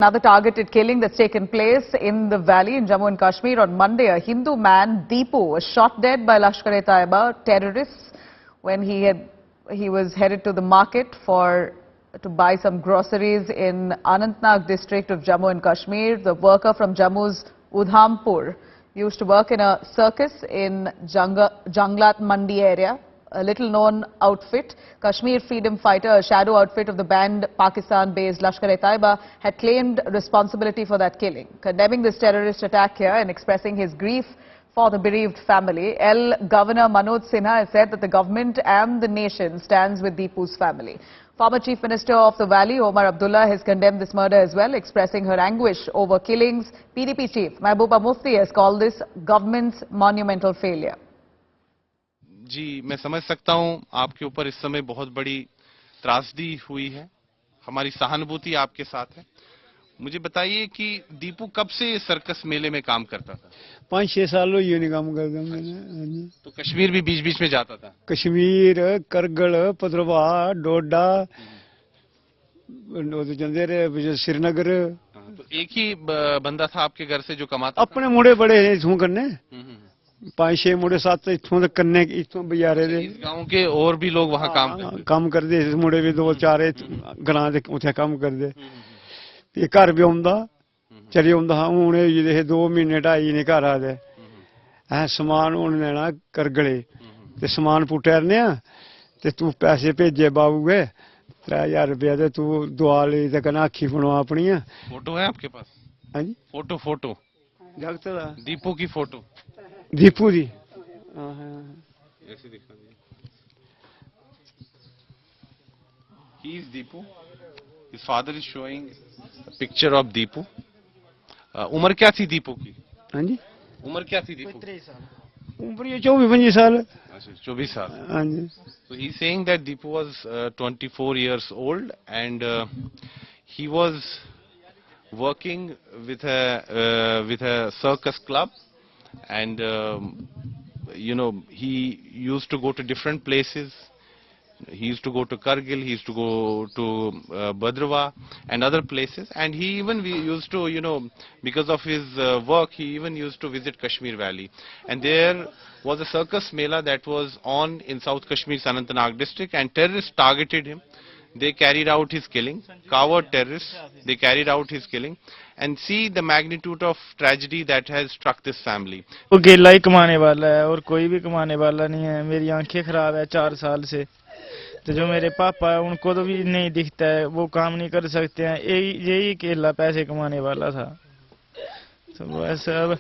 Another targeted killing that's taken place in the valley in Jammu and Kashmir on Monday. A Hindu man, Deepu, was shot dead by Lashkar-e-Taiba terrorists when he was headed to the market to buy some groceries in Anantnag district of Jammu and Kashmir. The worker from Jammu's Udhampur used to work in a circus in Janglat Mandi area. A little-known outfit, Kashmir freedom fighter, a shadow outfit of the banned Pakistan-based Lashkar-e-Taiba, had claimed responsibility for that killing. Condemning this terrorist attack here and expressing his grief for the bereaved family, Governor Manoj Sinha has said that the government and the nation stands with Deepu's family. Former Chief Minister of the Valley, Omar Abdullah, has condemned this murder as well, expressing her anguish over killings. PDP Chief Mehbooba Mufti has called this government's monumental failure. जी मैं समझ सकता हूं आपके ऊपर इस समय बहुत बड़ी त्रासदी हुई है। हमारी सहानुभूति आपके साथ है। मुझे बताइए कि दीपू कब से सर्कस मेले में काम करता था? 5-6 साल हो ये काम करता मैंने। तो कश्मीर भी बीच बीच में जाता था? कश्मीर, करगल, पदरवा, डोडा, श्रीनगर। तो एक ही बंदा था आपके घर से जो कमाता? अपने मुड़े बड़े इथों करने 5-6 मुड़े 7 इथों तक करने इथों बजारे दे। गांव के और भी लोग वहां काम कर दे। मुड़े भी 2-4 ग्रां दे उथे काम कर दे। ये घर भी आंदा चली आंदा। हूं ये 2 महीने 2.5 ने घर आ गए। है समान हूं लेना करगले ते समान पुटरने ते तू पैसे भेजे बाबू के 3000 रुपया ते तू दुआ ली ते कहना अखी बनवा अपनी। फोटो है आपके पास? हाँ जी फोटो जगत दा दीपू की फोटो। दीपू दी ऐसे दिखा दिया। He is Deepu. His father is showing a picture of Deepu. उम्र क्या थी दीपू की? हाँ जी उम्र क्या थी दीपू? 23 साल। उम्र ये 24-25 साल। अच्छा 24 साल। हाँ जी। So he is saying that Deepu was 24 years old and he was working with a circus club. And you know, he used to go to different places. He used to go to Kargil, he used to go to Badrawa and other places, and he even used to, you know, because of his work, he even used to visit Kashmir Valley. And there was a circus mela that was on in South Kashmir's Anantnag district, and terrorists targeted him. They carried out his killing, coward terrorists, they carried out his killing. And see the magnitude of tragedy that has struck this family. वो अकेला ही कमाने वाला है और कोई भी कमाने वाला नहीं है। मेरी आंखें खराब है 4 साल से। तो जो मेरे पापा है उनको तो भी नहीं दिखता है, वो काम नहीं कर सकते हैं। यही अकेला पैसे कमाने वाला था। तो बस अब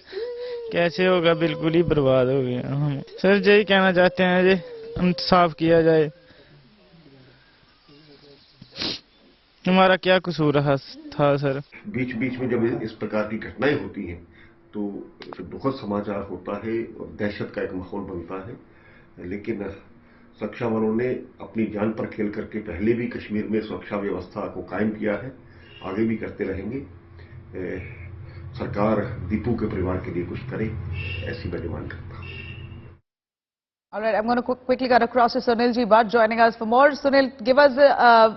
कैसे होगा, बिल्कुल ही बर्बाद हो गया हम। सर यही कहना चाहते हैं जी इंसाफ किया जाए। हमारा क्या कसूर था सर? बीच बीच में जब इस प्रकार की घटनाएं होती हैं तो दुखद समाचार होता है और दहशत का एक माहौल बनता है। लेकिन सुरक्षा बलों ने अपनी जान पर खेल करके पहले भी कश्मीर में सुरक्षा व्यवस्था को कायम किया है, आगे भी करते रहेंगे। सरकार दीपू के परिवार के लिए कुछ करे, ऐसी मैं डिमांड करता हूं। All right, I'm going to quickly cut across to Sunil Ji Bhatt joining us for more. Sunil, give us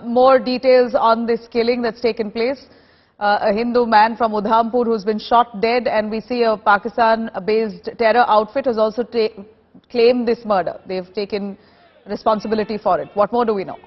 more details on this killing that's taken place. A Hindu man from Udhampur who's been shot dead, and we see a Pakistan-based terror outfit has also claimed this murder. They've taken responsibility for it. What more do we know?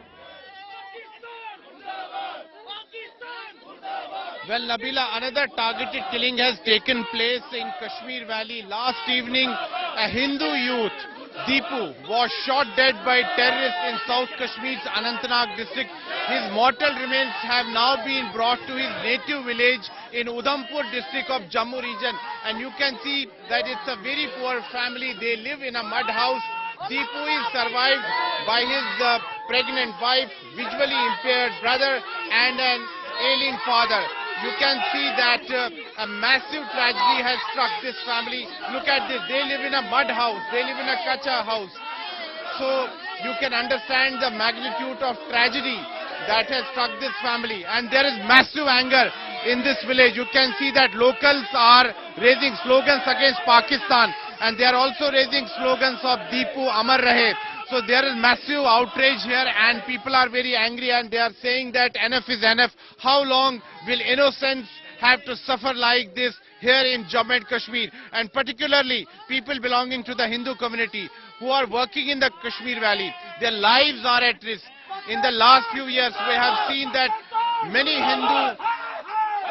Well, Nabila, another targeted killing has taken place in Kashmir Valley. Last evening, a Hindu youth, Deepu, was shot dead by terrorists in South Kashmir's Anantnag district. His mortal remains have now been brought to his native village in Udhampur district of Jammu region. And you can see that it's a very poor family. They live in a mud house. Deepu is survived by his pregnant wife, visually impaired brother and an ailing father. You can see that a massive tragedy has struck this family. Look at this. They live in a mud house. They live in a kacha house. So you can understand the magnitude of tragedy that has struck this family. And there is massive anger in this village. You can see that locals are raising slogans against Pakistan. And they are also raising slogans of Deepu Amar Rahe. So there is massive outrage here and people are very angry and they are saying that enough is enough. How long will innocents have to suffer like this here in Jammu and Kashmir? And particularly people belonging to the Hindu community who are working in the Kashmir Valley. Their lives are at risk. In the last few years we have seen that many Hindu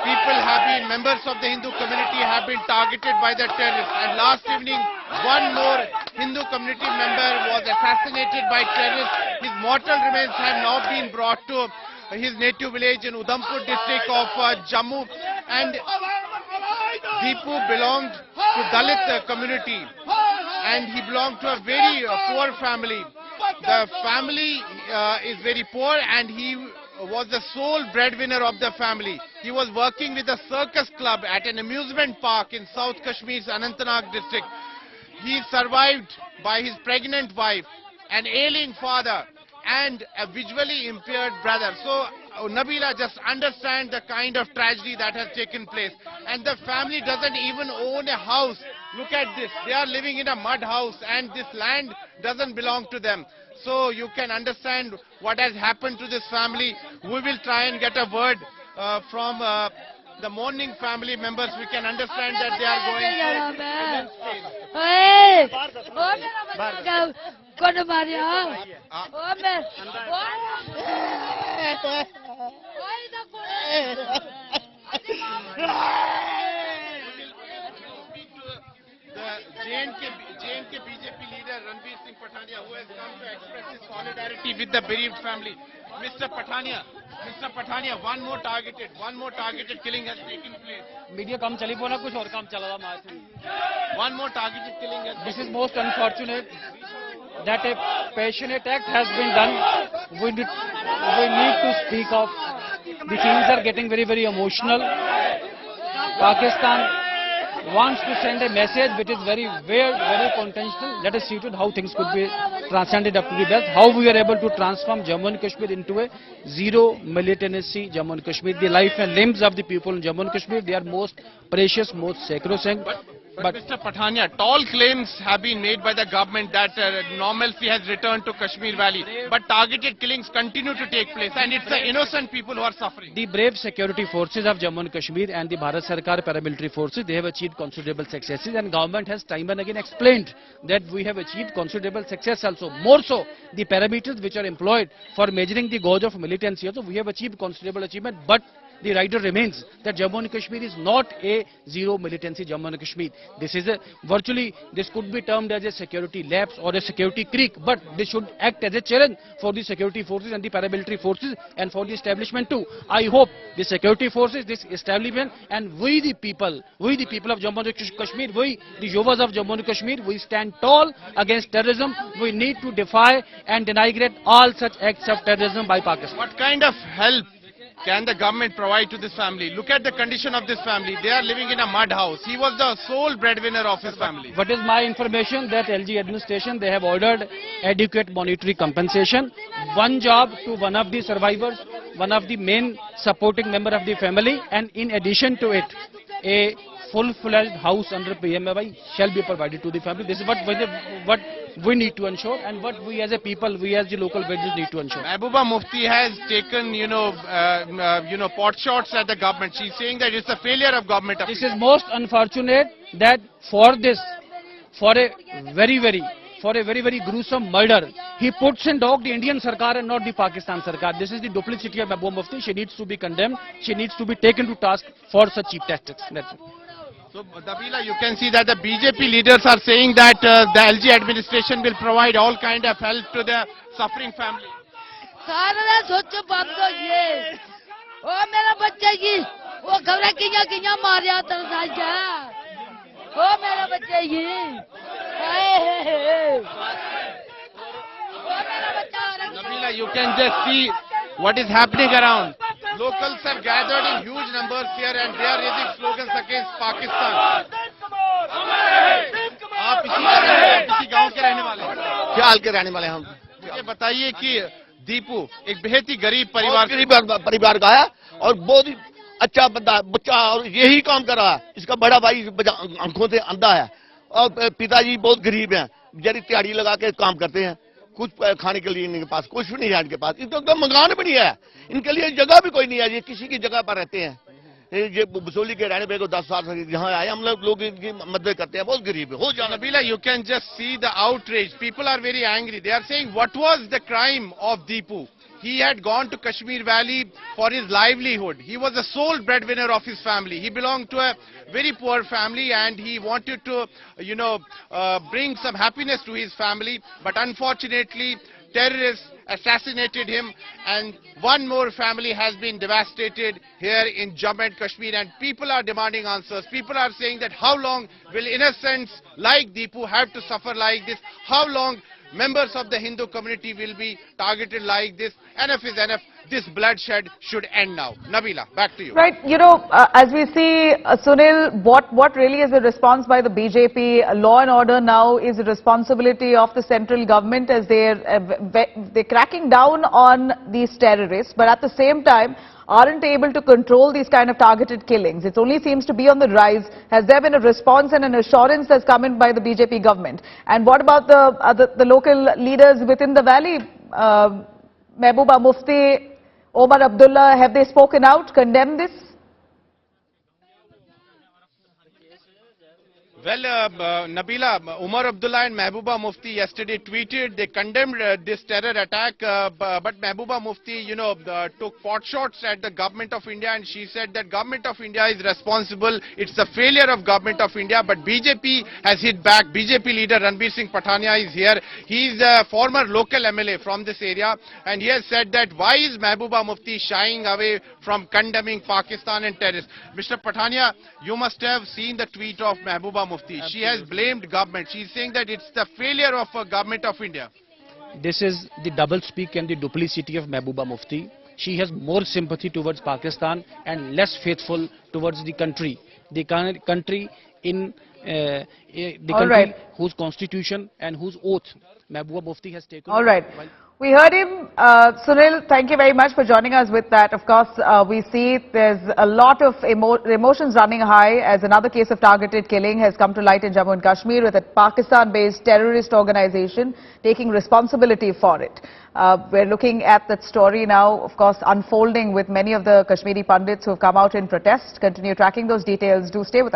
people have been, members of the Hindu community have been targeted by the terrorists. And last evening, one more Hindu community member was assassinated by terrorists. His mortal remains have now been brought to his native village in Udhampur district of Jammu. And Deepu belonged to Dalit community and he belonged to a very poor family. The family is very poor and he was the sole breadwinner of the family. He was working with a circus club at an amusement park in South Kashmir's Anantnag district. He survived by his pregnant wife, an ailing father and a visually impaired brother. So Nabila, just understand the kind of tragedy that has taken place. And the family doesn't even own a house. Look at this. They are living in a mud house and this land doesn't belong to them. So you can understand what has happened to this family. We will try and get a word from the mourning family members. We can understand that they are going j&k BJP leader Ranveer Singh Pathania, who has come to express his solidarity with the bereaved family. Mr. Pathania, one more targeted killing has taken place. Media काम चली पोना कुछ और काम चला रहा है. One more targeted killing has. This is most unfortunate that a passionate act has been done. We need to speak of. The things are getting very emotional. Pakistan wants to send a message which is very weird, very contentious. Let us see to it how things could be transcended up to the best. How we are able to transform Jammu and Kashmir into a zero militancy Jammu and Kashmir. The life and limbs of the people in Jammu and Kashmir, they are most precious, most sacrosanct. But Mr. Pathania, tall claims have been made by the government that normalcy has returned to Kashmir Valley. But targeted killings continue to take place and it's the innocent people who are suffering. The brave security forces of Jammu and Kashmir and the Bharat Sarkar paramilitary forces, they have achieved considerable successes and government has time and again explained that we have achieved considerable success also. More so, the parameters which are employed for measuring the gauge of militancy also, we have achieved considerable achievement. But the rider remains that Jammu and Kashmir is not a zero militancy Jammu and Kashmir. This is virtually, this could be termed as a security lapse or a security creep, but this should act as a challenge for the security forces and the paramilitary forces and for the establishment too. I hope the security forces, this establishment and we the people of Jammu and Kashmir, we the Yuvas of Jammu and Kashmir, we stand tall against terrorism. We need to defy and denigrate all such acts of terrorism by Pakistan. What kind of help can the government provide to this family? Look at the condition of this family. They are living in a mud house. He was the sole breadwinner of his family. What is my information that LG administration, they have ordered adequate monetary compensation. One job to one of the survivors, one of the main supporting member of the family, and in addition to it, a full-fledged house under PMAY shall be provided to the family. This is what we need to ensure and what we as a people, we as the local villagers need to ensure. Mehbooba Mufti has taken, pot shots at the government. She's saying that it's a failure of government. This is most unfortunate that for a very gruesome murder, he puts in dock the Indian Sarkar and not the Pakistan Sarkar. This is the duplicity of Mehbooba Mufti. She needs to be condemned. She needs to be taken to task for such cheap tactics. That's it. So, Nabila, you can see that the BJP leaders are saying that the LG administration will provide all kind of help to the suffering family. Nabila, you can just see what is happening around. Locals have gathered in huge numbers here and they are raising slogans against Pakistan. आप इसी गांव के रहने वाले हैं? ख्याल के रहने वाले हम। मुझे बताइए कि दीपू एक बेहद ही गरीब परिवार का है और बहुत ही अच्छा बच्चा और यही काम कर रहा है। इसका बड़ा भाई आंखों से अंधा है और पिताजी बहुत गरीब हैं, बेचारी दिहाड़ी लगा के काम करते हैं कुछ खाने के लिए इनके पास कुछ भी नहीं है, इनके पास एकदम मकान भी नहीं है, इनके लिए जगह भी कोई नहीं है, ये किसी की जगह पर रहते हैं। ये बसोली के रहने पे को 10 साल से यहाँ आए, हम लोग इनकी मदद करते हैं, बहुत गरीब है हो जाना। Nabila, you can just see the outrage. People are very angry. They are saying, what was the crime of Deepu? He had gone to Kashmir Valley for his livelihood. He was the sole breadwinner of his family. He belonged to a very poor family and he wanted to, bring some happiness to his family. But unfortunately, terrorists assassinated him and one more family has been devastated here in Jammu and Kashmir, and people are demanding answers. People are saying that how long will innocents like Deepu have to suffer like this? How long members of the Hindu community will be targeted like this? Enough is enough. This bloodshed should end now. Nabila, back to you. Right, as we see, Sunil, what really is the response by the BJP? Law and order now is the responsibility of the central government as they're cracking down on these terrorists, but at the same time aren't able to control these kind of targeted killings. It only seems to be on the rise. Has there been a response and an assurance that's come in by the BJP government? And what about the local leaders within the valley? Mehbooba Mufti, Omar Abdullah, have they spoken out, condemned this? Well, Nabila, Umar Abdullah and Mehbooba Mufti yesterday tweeted, they condemned this terror attack, but Mehbooba Mufti, took pot shots at the government of India, and she said that government of India is responsible. It's the failure of government of India, but BJP has hit back. BJP leader Ranbir Singh Pathania is here. He is a former local MLA from this area, and he has said that why is Mehbooba Mufti shying away from condemning Pakistan and terrorists? Mr. Pathania, you must have seen the tweet of Mehbooba Mufti. Absolutely. She has blamed government. She is saying that it's the failure of government of India. This is the double speak and the duplicity of Mehbooba Mufti. She has more sympathy towards Pakistan and less faithful towards the country. The country in whose constitution and whose oath Mehbooba Mufti has taken. All right. We heard him. Sunil, thank you very much for joining us with that. Of course, we see there's a lot of emotions running high as another case of targeted killing has come to light in Jammu and Kashmir with a Pakistan-based terrorist organization taking responsibility for it. We're looking at that story now, of course, unfolding with many of the Kashmiri Pandits who have come out in protest. Continue tracking those details. Do stay with us.